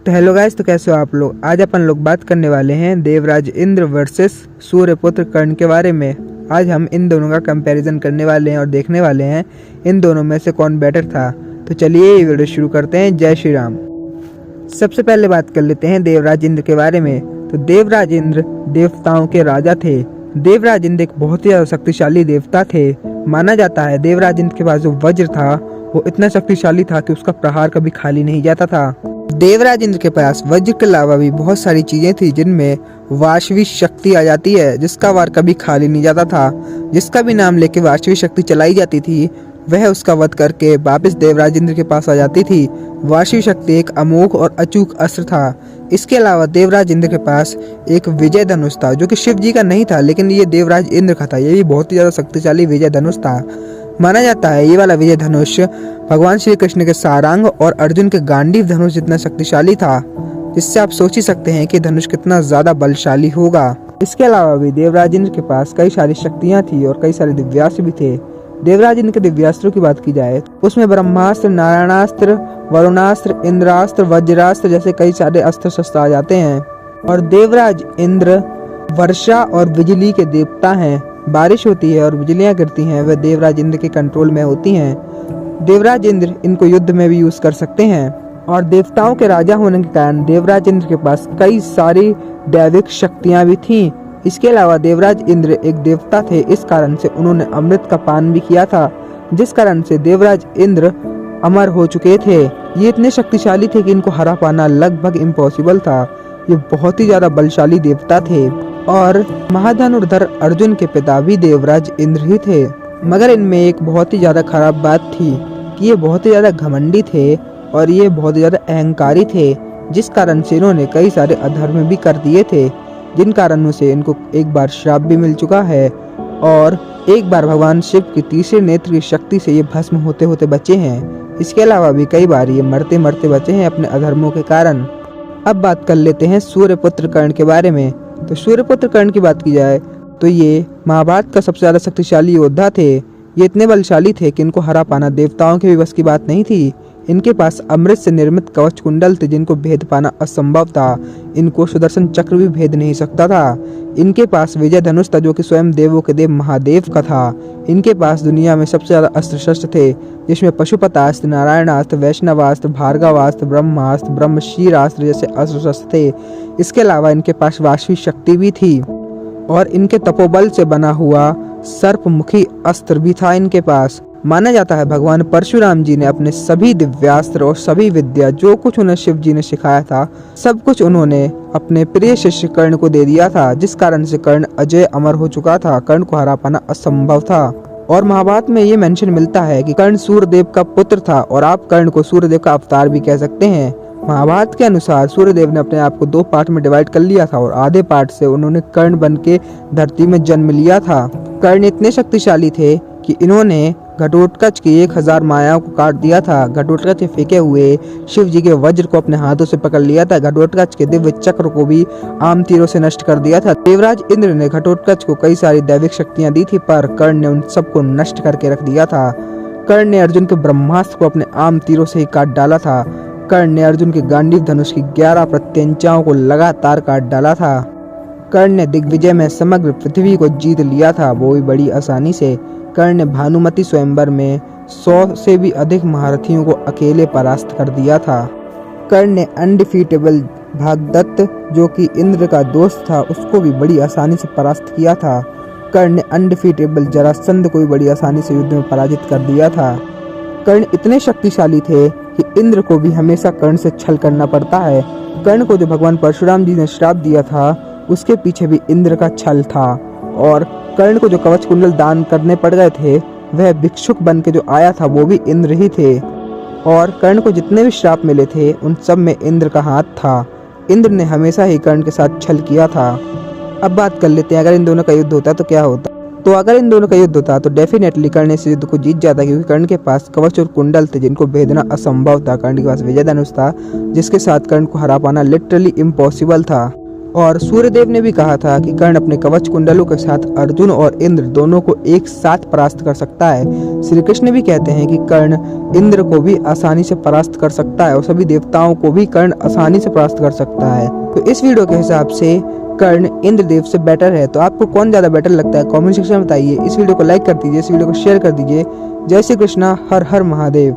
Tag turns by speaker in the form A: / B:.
A: तो hello guys, तो कैसे हो आप लोग। आज अपन लोग बात करने वाले हैं देवराज इंद्र वर्सेस सूर्यपुत्र कर्ण के बारे में। आज हम इन दोनों का कंपैरिजन करने वाले हैं और देखने वाले हैं इन दोनों में से कौन बेटर था। तो चलिए ये वीडियो शुरू करते हैं। जय श्री राम। सबसे पहले बात कर लेते हैं देवराज इंद्र के बारे में। तो देवराज इंद्र देवताओं के राजा थे। देवराज इंद्र एक बहुत ही ज्यादा शक्तिशाली देवता थे। माना जाता है देवराज इंद्र के पास जो वज्र था वो इतना शक्तिशाली था कि उसका प्रहार कभी खाली नहीं जाता था। देवराज इंद्र के पास वज्र के अलावा भी बहुत सारी चीजें थी जिनमें वाशवी शक्ति आ जाती है, जिसका वार कभी खाली नहीं जाता था। जिसका भी नाम लेके वाशवी शक्ति चलाई जाती थी वह उसका वध करके वापस देवराज इंद्र के पास आ जाती थी। वाशवी शक्ति एक अमोघ और अचूक अस्त्र था। इसके अलावा देवराज इंद्र के पास एक विजय धनुष था जो कि शिव जी का नहीं था, लेकिन ये देवराज इंद्र का था। ये भी बहुत ही ज्यादा शक्तिशाली विजय धनुष था। माना जाता है ये वाला विजय धनुष भगवान श्री कृष्ण के सारंग और अर्जुन के गांडीव धनुष जितना शक्तिशाली था, जिससे आप सोच ही सकते हैं कि धनुष कितना ज्यादा बलशाली होगा। इसके अलावा भी देवराज इंद्र के पास कई सारी शक्तियां थी और कई सारे दिव्यास्त्र भी थे। देवराज इंद्र के दिव्यास्त्रों की बात की जाए उसमें ब्रह्मास्त्र, नारायणास्त्र, वरुणास्त्र, इंद्रास्त्र, वज्रास्त्र जैसे कई सारे अस्त्र शस्त्र आ जाते हैं। और देवराज इंद्र वर्षा और बिजली के देवता हैं। बारिश होती है और बिजलियां गिरती हैं, वह देवराज इंद्र के कंट्रोल में होती हैं। देवराज इंद्र इनको युद्ध में भी यूज कर सकते हैं। और देवताओं के राजा होने के कारण देवराज इंद्र के पास कई सारी दैविक शक्तियां भी थीं। इसके अलावा देवराज इंद्र एक देवता थे, इस कारण से उन्होंने अमृत का पान भी किया था, जिस कारण से देवराज इंद्र अमर हो चुके थे। ये इतने शक्तिशाली थे कि इनको हरा पाना लगभग इम्पॉसिबल था। ये बहुत ही ज्यादा बलशाली देवता थे। और महाधनुर्धर अर्जुन के पिता भी देवराज इंद्र ही थे। मगर इनमें एक बहुत ही ज्यादा खराब बात थी कि ये बहुत ही ज्यादा घमंडी थे और ये बहुत ही ज्यादा अहंकारी थे, जिस कारण से इन्होंने कई सारे अधर्म भी कर दिए थे, जिन कारणों से इनको एक बार श्राप भी मिल चुका है और एक बार भगवान शिव की तीसरे नेत्र की शक्ति से ये भस्म होते होते बचे हैं। इसके अलावा भी कई बार ये मरते मरते बचे हैं अपने अधर्मों के कारण। अब बात कर लेते हैं सूर्यपुत्र कर्ण के बारे में। तो सूर्यपुत्र कर्ण की बात की जाए तो ये महाभारत का सबसे ज्यादा शक्तिशाली योद्धा थे। ये इतने बलशाली थे कि इनको हरा पाना देवताओं के भी बस की बात नहीं थी। इनके पास अमृत से निर्मित कवच कुंडल थे जिनको भेद पाना असंभव था। इनको सुदर्शन चक्र भी भेद नहीं सकता था। इनके पास विजय धनुष था जो कि स्वयं देवों के देव महादेव का था। इनके पास दुनिया में सबसे ज्यादा अस्त्र शस्त्र थे, जिसमें पशुपतास्त्र, नारायणास्त्र, वैष्णवास्त्र, भार्गवास्त्र, ब्रह्मास्त्र, ब्रह्मशीरास्त्र जैसे अस्त्र शस्त्र थे। इसके अलावा इनके पास वाशवी शक्ति भी थी और इनके तपोबल से बना हुआ सर्पमुखी अस्त्र भी था इनके पास। माना जाता है भगवान परशुराम जी ने अपने सभी दिव्यास्त्र और सभी विद्या जो कुछ उन्हें शिव जी ने सिखाया था, सब कुछ उन्होंने अपने प्रिय शिष्य कर्ण को दे दिया था, जिस कारण से कर्ण अजय अमर हो चुका था। कर्ण को हरा पाना असंभव था। और महाभारत में ये मेंशन मिलता है कि कर्ण सूर्यदेव का पुत्र था और आप कर्ण को सूर्यदेव का अवतार भी कह सकते हैं। महाभारत के अनुसार सूर्यदेव ने अपने आप को 2 पार्ट में डिवाइड कर लिया था और आधे पार्ट से उन्होंने कर्ण बन के धरती में जन्म लिया था। कर्ण इतने शक्तिशाली थे कि इन्होंने घटोत्कच की 1000 मायाओं को काट दिया था। घटोत्कच से फेंके हुए शिव जी के वज्र को अपने हाथों से पकड़ लिया था। घटोत्कच के दिव्य चक्र को भी आम तीरों से नष्ट कर दिया था। देवराज इंद्र ने घटोत्कच को कई सारी दैविक शक्तियां दी थी, पर कर्ण ने उन सबको नष्ट करके रख दिया था। कर्ण ने अर्जुन के ब्रह्मास्त्र को अपने आम तीरों से ही काट डाला था। कर्ण ने अर्जुन के गांडीव धनुष की 11 प्रत्यंचाओं को लगातार काट डाला था। कर्ण ने दिग्विजय में समग्र पृथ्वी को जीत लिया था, वो भी बड़ी आसानी से। कर्ण ने भानुमति स्वयंवर में 100 से भी अधिक महारथियों को अकेले परास्त कर दिया था। कर्ण ने अनडिफीटेबल भागदत्त जो कि इंद्र का दोस्त था उसको भी बड़ी आसानी से परास्त किया था। कर्ण ने अनडिफीटेबल जरासंध को भी बड़ी आसानी से युद्ध में पराजित कर दिया था। कर्ण इतने शक्तिशाली थे कि इंद्र को भी हमेशा कर्ण से छल करना पड़ता है। कर्ण को जो भगवान परशुराम जी ने श्राप दिया था उसके पीछे भी इंद्र का छल था। और कर्ण को जो कवच कुंडल दान करने पड़ गए थे वह भिक्षुक बन के जो आया था वो भी इंद्र ही थे। और कर्ण को जितने भी श्राप मिले थे उन सब में इंद्र का हाथ था। इंद्र ने हमेशा ही कर्ण के साथ छल किया था। अब बात कर लेते हैं अगर इन दोनों का युद्ध होता तो क्या होता। तो अगर इन दोनों का युद्ध होता तो डेफिनेटली कर्ण इस युद्ध को जीत जाता, क्योंकि कर्ण के पास कवच और कुंडल थे जिनको भेदना असंभव था। कर्ण के पास विजय धनुष था जिसके साथ कर्ण को हरा पाना लिटरली इम्पॉसिबल था। और सूर्यदेव ने भी कहा था कि कर्ण अपने कवच कुंडलों के साथ अर्जुन और इंद्र दोनों को एक साथ परास्त कर सकता है। श्री कृष्ण भी कहते हैं कि कर्ण इंद्र को भी आसानी से परास्त कर सकता है और सभी देवताओं को भी कर्ण आसानी से परास्त कर सकता है। तो इस वीडियो के हिसाब से कर्ण इंद्रदेव से बेटर है। तो आपको कौन ज्यादा बेटर लगता है कमेंट सेक्शन में बताइए। इस वीडियो को लाइक कर दीजिए, इस वीडियो को शेयर कर दीजिए। जय श्री कृष्णा, हर हर महादेव।